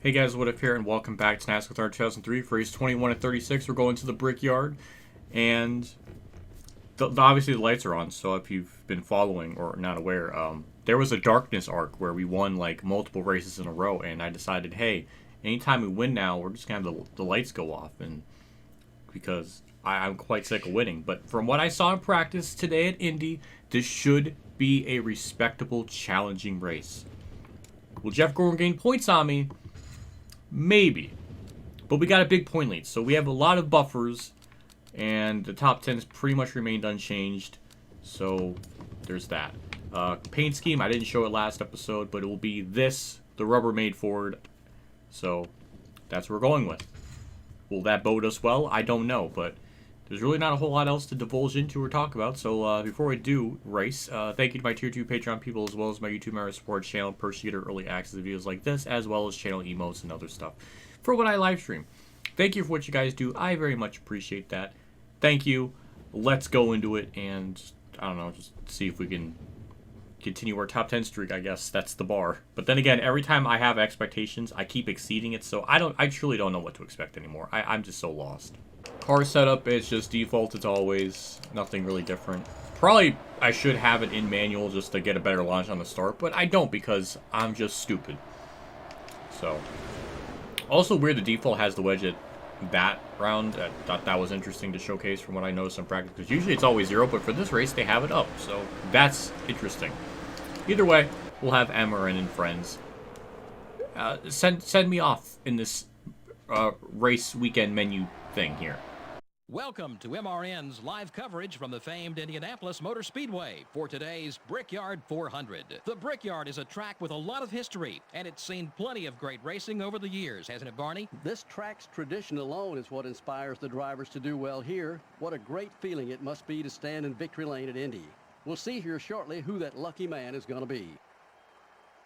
Hey guys, WhatiF here, and welcome back to NASCAR 2003 for race 21 and 36. We're going to the Brickyard, and obviously the lights are on, so if you've been following or not aware, there was a darkness arc where we won like multiple races in a row, and I decided, hey, anytime we win now, we're just going to have the lights go off, and because I'm quite sick of winning. But from what I saw in practice today at Indy, this should be a respectable, challenging race. Will Jeff Gordon gain points on me? Maybe. But we got a big point lead, so we have a lot of buffers, and the top 10's pretty much remained unchanged, so there's that. Paint scheme, I didn't show it last episode, but it will be this, the Rubbermaid Ford, so that's what we're going with. Will that bode us well? I don't know, but there's really not a whole lot else to divulge into or talk about, so before we do race, thank you to my Tier 2 Patreon people as well as my YouTube member support channel, perks you get early access to videos like this, as well as channel emotes and other stuff for when I live stream. Thank you for what you guys do. I very much appreciate that. Thank you. Let's go into it and, I don't know, just see if we can continue our top 10 streak, I guess. That's the bar. But then again, every time I have expectations, I keep exceeding it, so I truly don't know what to expect anymore. I'm just so lost. Car setup is just default as always, nothing really different. Probably I should have it in manual just to get a better launch on the start, but I don't because I'm just stupid. So, also weird the default has the wedge at that round. I thought that was interesting to showcase from what I noticed in practice, because usually it's always 0, but for this race they have it up, so that's interesting. Either way, we'll have Emma and friends. Send me off in this race weekend menu thing here. Welcome to MRN's live coverage from the famed Indianapolis Motor Speedway for today's Brickyard 400. The Brickyard is a track with a lot of history, and it's seen plenty of great racing over the years, hasn't it, Barney? This track's tradition alone is what inspires the drivers to do well here. What a great feeling it must be to stand in victory lane at Indy. We'll see here shortly who that lucky man is going to be.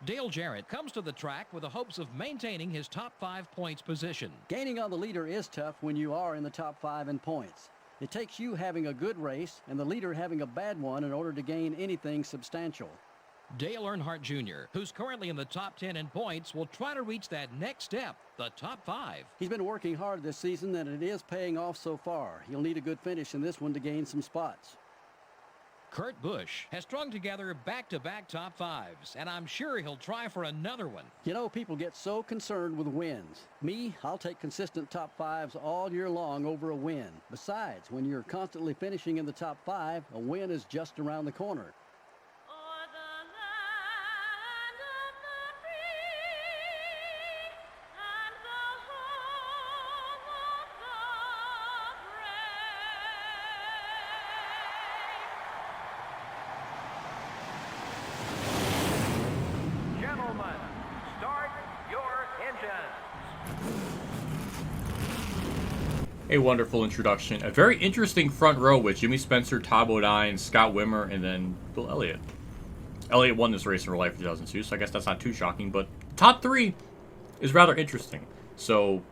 Dale Jarrett comes to the track with the hopes of maintaining his top 5 points position. Gaining on the leader is tough when you are in the top 5 in points. It takes you having a good race and the leader having a bad one in order to gain anything substantial. Dale Earnhardt Jr., who's currently in the top 10 in points, will try to reach that next step, the top 5. He's been working hard this season and it is paying off so far. He'll need a good finish in this one to gain some spots. Kurt Busch has strung together back-to-back top 5s, and I'm sure he'll try for another one. You know, people get so concerned with wins. Me, I'll take consistent top 5s all year long over a win. Besides, when you're constantly finishing in the top 5, a win is just around the corner. A wonderful introduction. A very interesting front row with Jimmy Spencer, Todd Bodine, Scott Wimmer, and then Bill Elliott. Elliott won this race in real life in 2002, so I guess that's not too shocking, but top 3 is rather interesting. So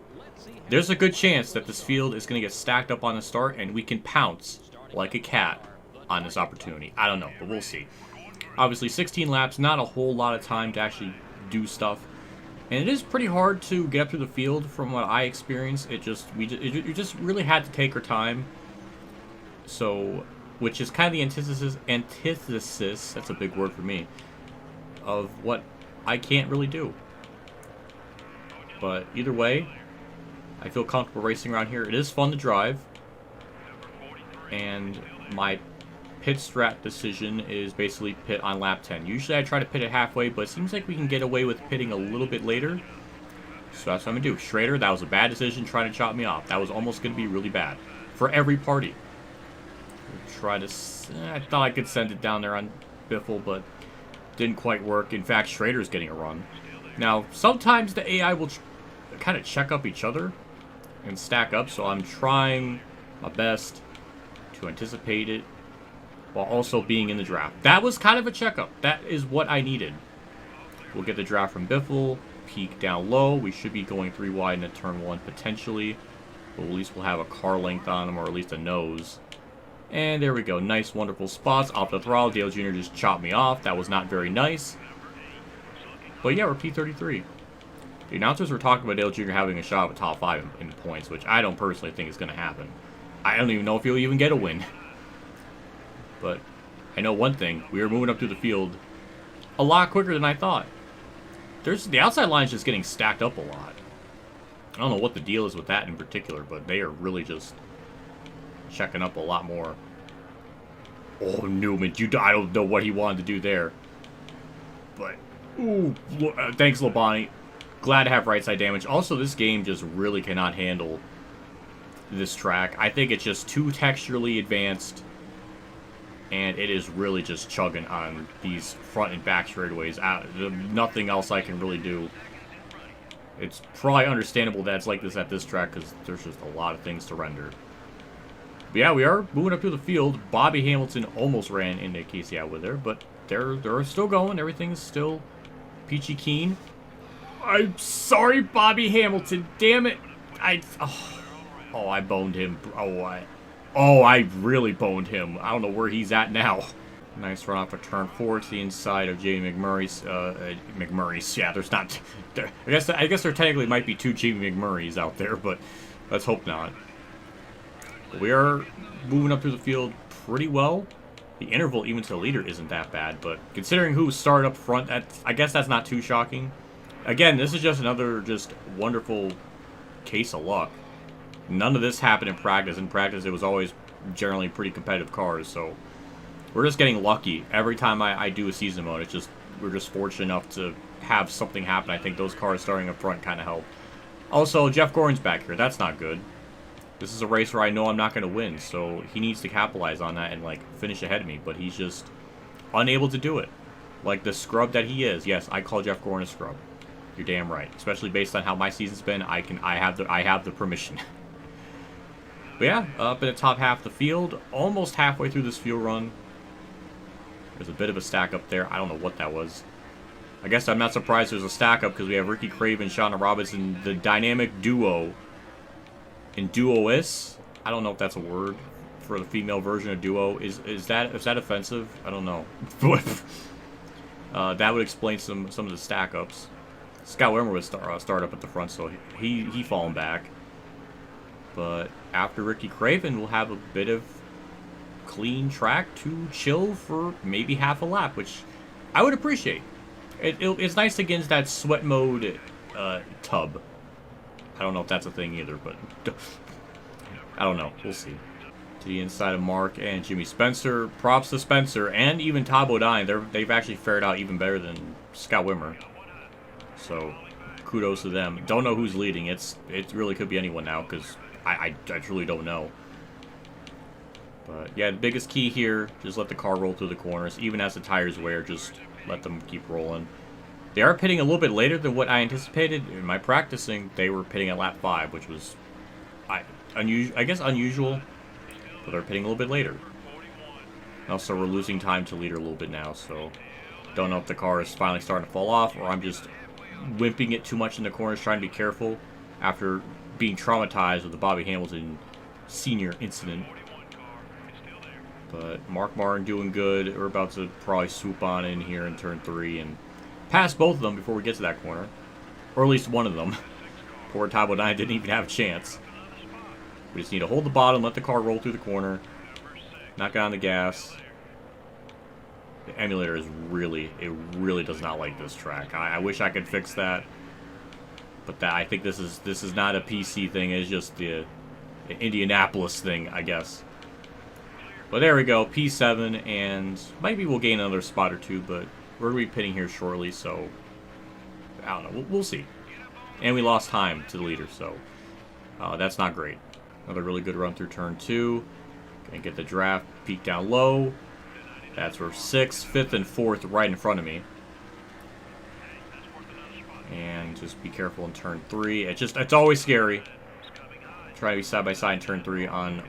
there's a good chance that this field is going to get stacked up on the start, and we can pounce like a cat on this opportunity. I don't know, but we'll see. Obviously, 16 laps, not a whole lot of time to actually do stuff. And it is pretty hard to get up through the field from what I experienced. We just really had to take our time. So, which is kind of the antithesis, that's a big word for me, of what I can't really do. But either way, I feel comfortable racing around here. It is fun to drive. And my pit strat decision is basically pit on lap 10. Usually I try to pit it halfway, but it seems like we can get away with pitting a little bit later. So that's what I'm going to do. Schrader, that was a bad decision trying to chop me off. That was almost going to be really bad for every party. Try to... I thought I could send it down there on Biffle, but didn't quite work. In fact, Schrader's getting a run. Now, sometimes the AI will kind of check up each other and stack up, so I'm trying my best to anticipate it while also being in the draft. That was kind of a checkup. That is what I needed. We'll get the draft from Biffle, peak down low. We should be going 3 wide into turn 1 potentially. But at least we'll have a car length on him, or at least a nose. And there we go. Nice, wonderful spots. Off the throttle, Dale Jr. just chopped me off. That was not very nice. But yeah, we're P33. The announcers were talking about Dale Jr. having a shot at top 5 in points, which I don't personally think is going to happen. I don't even know if he'll even get a win. But I know one thing. We were moving up through the field a lot quicker than I thought. The outside line is just getting stacked up a lot. I don't know what the deal is with that in particular, but they are really just checking up a lot more. Oh, Newman, I don't know what he wanted to do there. But, ooh, thanks, Labonte. Glad to have right side damage. Also, this game just really cannot handle this track. I think it's just too texturally advanced, and it is really just chugging on these front and back straightaways. Nothing else I can really do. It's probably understandable that it's like this at this track because there's just a lot of things to render. But yeah, we are moving up through the field. Bobby Hamilton almost ran into Casey Atwood there, but they're still going. Everything's still peachy keen. I'm sorry, Bobby Hamilton. Damn it. Oh, I boned him. Oh, I really boned him. I don't know where he's at now. Nice run off a turn 4 to the inside of Jamie McMurray's. Yeah, there's not. I guess there technically might be 2 Jamie McMurrays out there, but let's hope not. We are moving up through the field pretty well. The interval even to the leader isn't that bad, but considering who started up front, I guess that's not too shocking. Again, this is just another wonderful case of luck. None of this happened in practice. In practice, it was always generally pretty competitive cars, so we're just getting lucky. Every time I do a season mode, we're just fortunate enough to have something happen. I think those cars starting up front kind of helped. Also, Jeff Gordon's back here. That's not good. This is a race where I know I'm not going to win, so he needs to capitalize on that and, like, finish ahead of me, but he's just unable to do it. Like the scrub that he is. Yes, I call Jeff Gordon a scrub. You're damn right. Especially based on how my season's been, I have the permission. But yeah, up in the top half of the field, almost halfway through this fuel run. There's a bit of a stack up there. I don't know what that was. I guess I'm not surprised there's a stack up because we have Ricky Craven, Shauna Robinson, the dynamic duo in Duo-is. I don't know if that's a word for the female version of duo. Is that offensive? I don't know. That would explain some of the stack ups. Scott Wimmer would start up at the front, so he fallen back. But after Ricky Craven, we'll have a bit of clean track to chill for maybe half a lap, which I would appreciate. It's nice to get into that sweat mode tub. I don't know if that's a thing either, but I don't know. We'll see. To the inside of Mark and Jimmy Spencer. Props to Spencer and even Todd Bodine. They've actually fared out even better than Scott Wimmer. So kudos to them. Don't know who's leading. It really could be anyone now because I truly don't know. But yeah, the biggest key here, just let the car roll through the corners. Even as the tires wear, just let them keep rolling. They are pitting a little bit later than what I anticipated. In my practicing, they were pitting at lap 5, which was I guess unusual. But they're pitting a little bit later. Also, we're losing time to leader a little bit now, so don't know if the car is finally starting to fall off or I'm just wimping it too much in the corners, trying to be careful after being traumatized with the Bobby Hamilton senior incident. But Mark Martin doing good. We're about to probably swoop on in here in turn 3 and pass both of them before we get to that corner. Or at least one of them. Poor Todd Bodine didn't even have a chance. We just need to hold the bottom, let the car roll through the corner, not get on the gas. The emulator is really does not like this track. I wish I could fix that. But I think this is not a PC thing, it's just the Indianapolis thing, I guess. But there we go, P7, and maybe we'll gain another spot or two, but we're going to be pitting here shortly, so I don't know, we'll see. And we lost time to the leader, so that's not great. Another really good run through turn 2. Gonna get the draft, peak down low. That's for 6th, 5th, and 4th right in front of me. And just be careful in turn 3. It's always scary. Try to be side by side in turn 3 on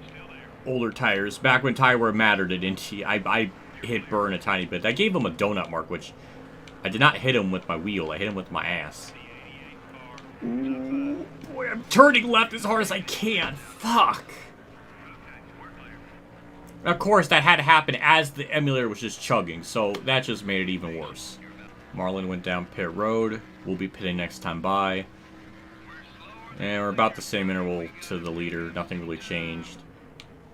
older tires. Back when tire wear mattered at Indy, I hit Burn a tiny bit. I gave him a donut mark, which I did not hit him with my wheel. I hit him with my ass. Ooh, boy, I'm turning left as hard as I can. Fuck. Of course, that had to happen as the emulator was just chugging, so that just made it even worse. Marlon went down pit road. We'll be pitting next time by. And we're about the same interval to the leader. Nothing really changed.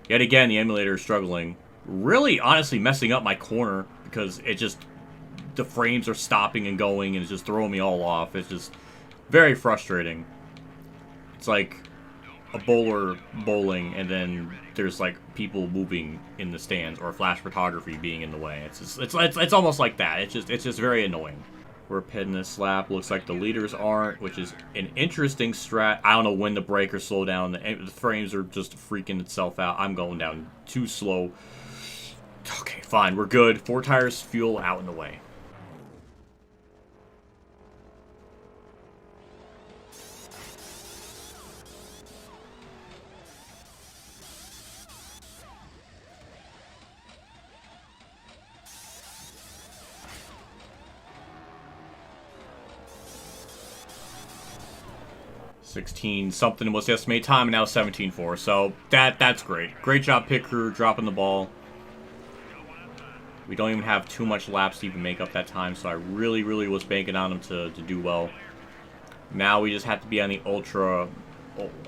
Yet again, the emulator is struggling. Really, honestly, messing up my corner because it just... the frames are stopping and going and it's just throwing me all off. It's just very frustrating. It's like a bowler bowling and then there's like people moving in the stands or flash photography being in the way. It's almost like that. It's just very annoying. We're pitting this lap. Looks like the leaders aren't, which is an interesting strat. I don't know when the brakers slow down. The frames are just freaking itself out. I'm going down too slow. Okay, fine. We're good. 4 tires, fuel out in the way. Something was the estimated time, and now 17.4. So that's great. Great job, pit crew, dropping the ball. We don't even have too much laps to even make up that time, so I really was banking on them to do well. Now we just have to be on the ultra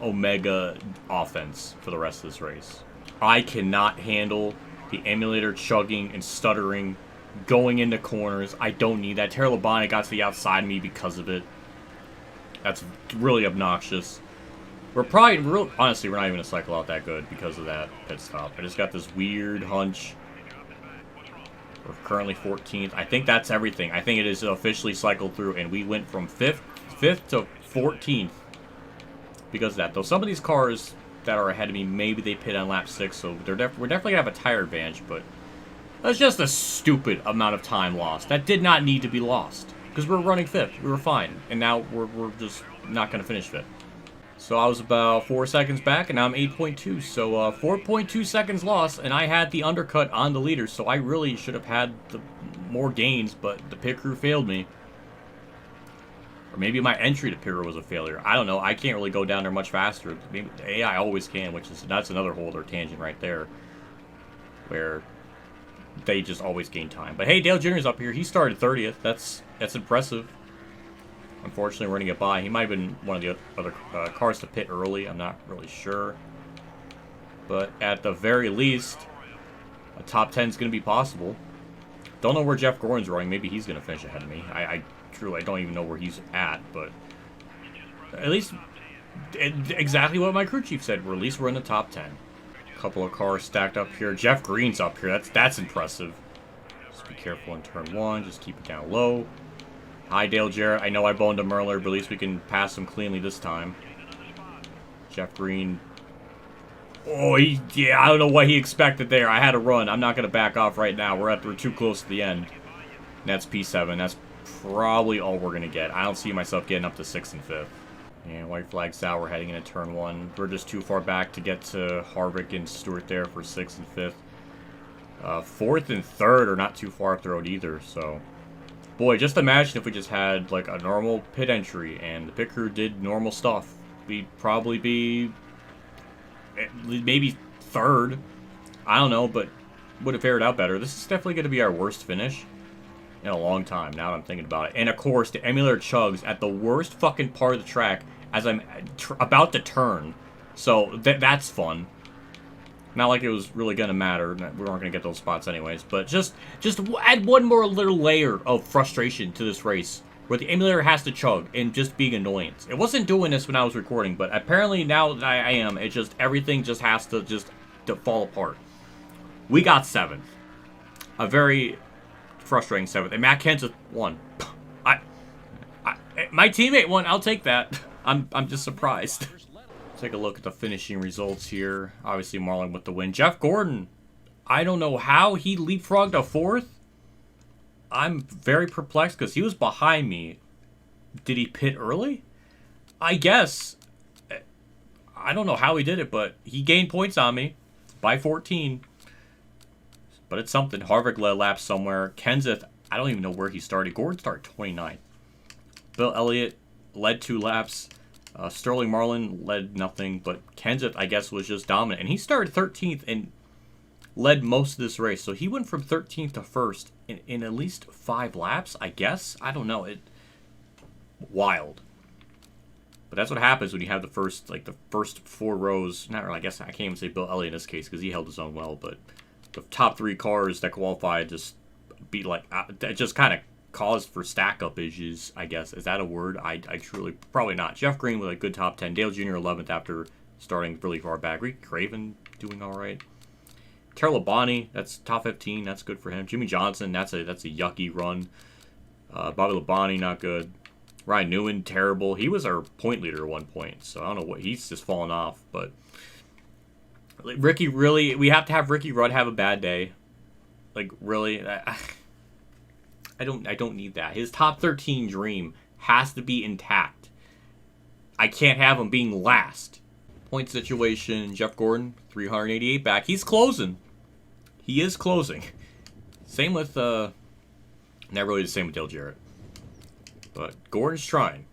omega offense for the rest of this race. I cannot handle the emulator chugging and stuttering, going into corners. I don't need that. Terry Labonte got to the outside of me because of it. That's really obnoxious. We're probably, honestly, we're not even going to cycle out that good because of that pit stop. I just got this weird hunch. We're currently 14th. I think that's everything. I think it is officially cycled through, and we went from 5th to 14th because of that. Though some of these cars that are ahead of me, maybe they pit on lap 6, so we're definitely going to have a tire advantage, but that's just a stupid amount of time lost. That did not need to be lost. Because we're running 5th. We were fine. And now we're just not going to finish 5th. So I was about 4 seconds back, and now I'm 8.2. So 4.2 seconds lost, and I had the undercut on the leader. So I really should have had the more gains, but the pit crew failed me. Or maybe my entry to pit crew was a failure. I don't know. I can't really go down there much faster. Maybe the AI always can, that's another whole other tangent right there. Where they just always gain time. But hey, Dale Jr.'s up here. He started 30th. That's impressive. Unfortunately, we're going to get by. He might have been one of the other cars to pit early. I'm not really sure. But at the very least, a top 10 is going to be possible. Don't know where Jeff Gordon's running. Maybe he's going to finish ahead of me. I truly don't even know where he's at. But at least exactly what my crew chief said. At least we're in the top 10. Couple of cars stacked up here. Jeff Green's up here. That's impressive. Just be careful in turn 1. Just keep it down low. Hi, Dale Jarrett. I know I boned him earlier, but at least we can pass him cleanly this time. Jeff Green. Oh, yeah, I don't know what he expected there. I had to run. I'm not going to back off right now. We're too close to the end. And that's P7. That's probably all we're going to get. I don't see myself getting up to 6th and 5th. And white flag's out. We're heading into turn 1. We're just too far back to get to Harvick and Stewart there for 6th and 5th. 4th and 3rd are not too far up the road either, so... Boy, just imagine if we just had, like, a normal pit entry and the pit crew did normal stuff. We'd probably be... maybe 3rd. I don't know, but would have fared out better. This is definitely going to be our worst finish in a long time, now that I'm thinking about it. And, of course, the emulator chugs at the worst fucking part of the track as I'm about to turn. So, that's fun. Not like it was really going to matter. We weren't going to get those spots anyways. But just add one more little layer of frustration to this race, where the emulator has to chug and just being annoyance. It wasn't doing this when I was recording, but apparently now that I am, it just, everything just has to fall apart. We got 7th. A very frustrating 7th. And Matt Kenseth won. My teammate won. I'll take that. I'm just surprised. Take a look at the finishing results here. Obviously, Marlon with the win. Jeff Gordon, I don't know how he leapfrogged a 4th. I'm very perplexed because he was behind me. Did he pit early? I guess. I don't know how he did it, but he gained points on me by 14. But it's something. Harvick led lap somewhere. Kenseth, I don't even know where he started. Gordon started 29th. Bill Elliott led 2 laps. Sterling Marlin led nothing, but Kenseth, I guess, was just dominant. And he started 13th and led most of this race. So he went from 13th to 1st in at least 5 laps, I guess. I don't know. Wild. But that's what happens when you have the first 4 rows. Not really, I guess I can't even say Bill Elliott in this case because he held his own well. But the top 3 cars that qualified just beat that just kind of caused for stack up issues. I guess is that a word? I truly probably not. Jeff Green with a good top 10. Dale Jr. 11th after starting really far back. Reed Craven doing all right. Terry Labonte, that's top 15. That's good for him. Jimmy Johnson, that's a yucky run. Bobby Labonte, not good. Ryan Newman, terrible. He was our point leader at one point, so I don't know what he's just fallen off. But Ricky, really, we have to have Ricky Rudd have a bad day. Like really, I don't need that. His top 13 dream has to be intact. I can't have him being last. Point situation, Jeff Gordon, 388 back. He's closing. He is closing. Same with, not really the same with Dale Jarrett. But Gordon's trying.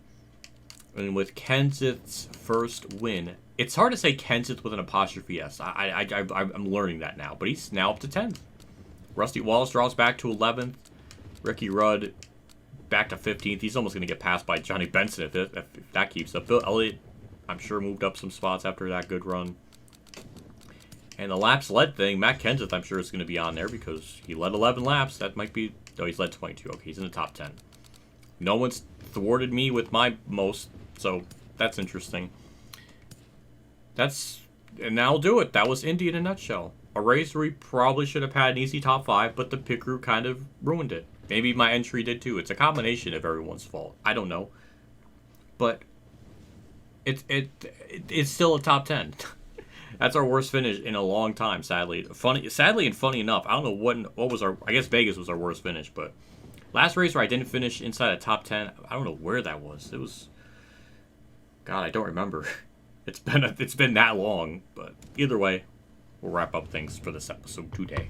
And with Kenseth's first win, it's hard to say Kenseth with an apostrophe S. I'm learning that now. But he's now up to 10th. Rusty Wallace draws back to 11th. Ricky Rudd back to 15th. He's almost going to get passed by Johnny Benson if that keeps up. Bill Elliott, I'm sure, moved up some spots after that good run. And the laps led thing, Matt Kenseth, I'm sure, is going to be on there because he led 11 laps. That might be... Oh, he's led 22. Okay, he's in the top 10. No one's thwarted me with my most, so that's interesting. And that'll do it. That was Indy in a nutshell. A race where we probably should have had an easy top 5, but the pit crew kind of ruined it. Maybe my entry did too. It's a combination of everyone's fault. I don't know. But it's still a top 10. That's our worst finish in a long time, sadly. Sadly and funny enough, I don't know what was our... I guess Vegas was our worst finish, but... Last race where I didn't finish inside a top 10, I don't know where that was. It was... God, I don't remember. It's been that long, but either way, we'll wrap up things for this episode today.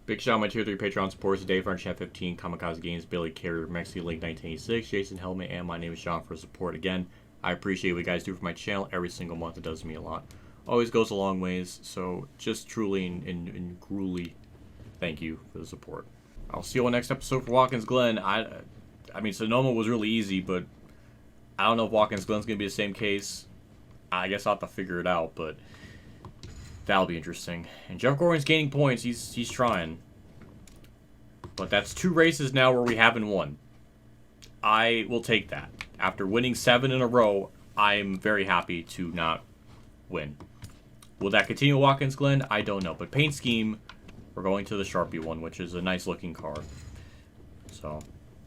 Big shout out to my Tier 3 Patreon supporters today, French Chat 15, Kamikazegames, Billy Carrier, Mexi Link 1986, Jason Hellman, and my name is John for support again. I appreciate what you guys do for my channel every single month. It does me a lot. Always goes a long ways, so just truly and gruely thank you for the support. I'll see you on the next episode for Watkins Glen. I mean, Sonoma was really easy, but I don't know if Watkins Glen's going to be the same case. I guess I'll have to figure it out, but that'll be interesting. And Jeff Gordon's gaining points. He's trying. But that's 2 races now where we haven't won. I will take that. After winning 7 in a row, I'm very happy to not win. Will that continue at Watkins Glen? I don't know. But paint scheme, we're going to the Sharpie one, which is a nice looking car. So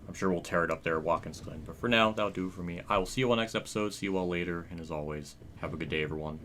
I'm sure we'll tear it up there at Watkins Glen. But for now, that'll do it for me. I will see you on the next episode. See you all later. And as always, have a good day, everyone.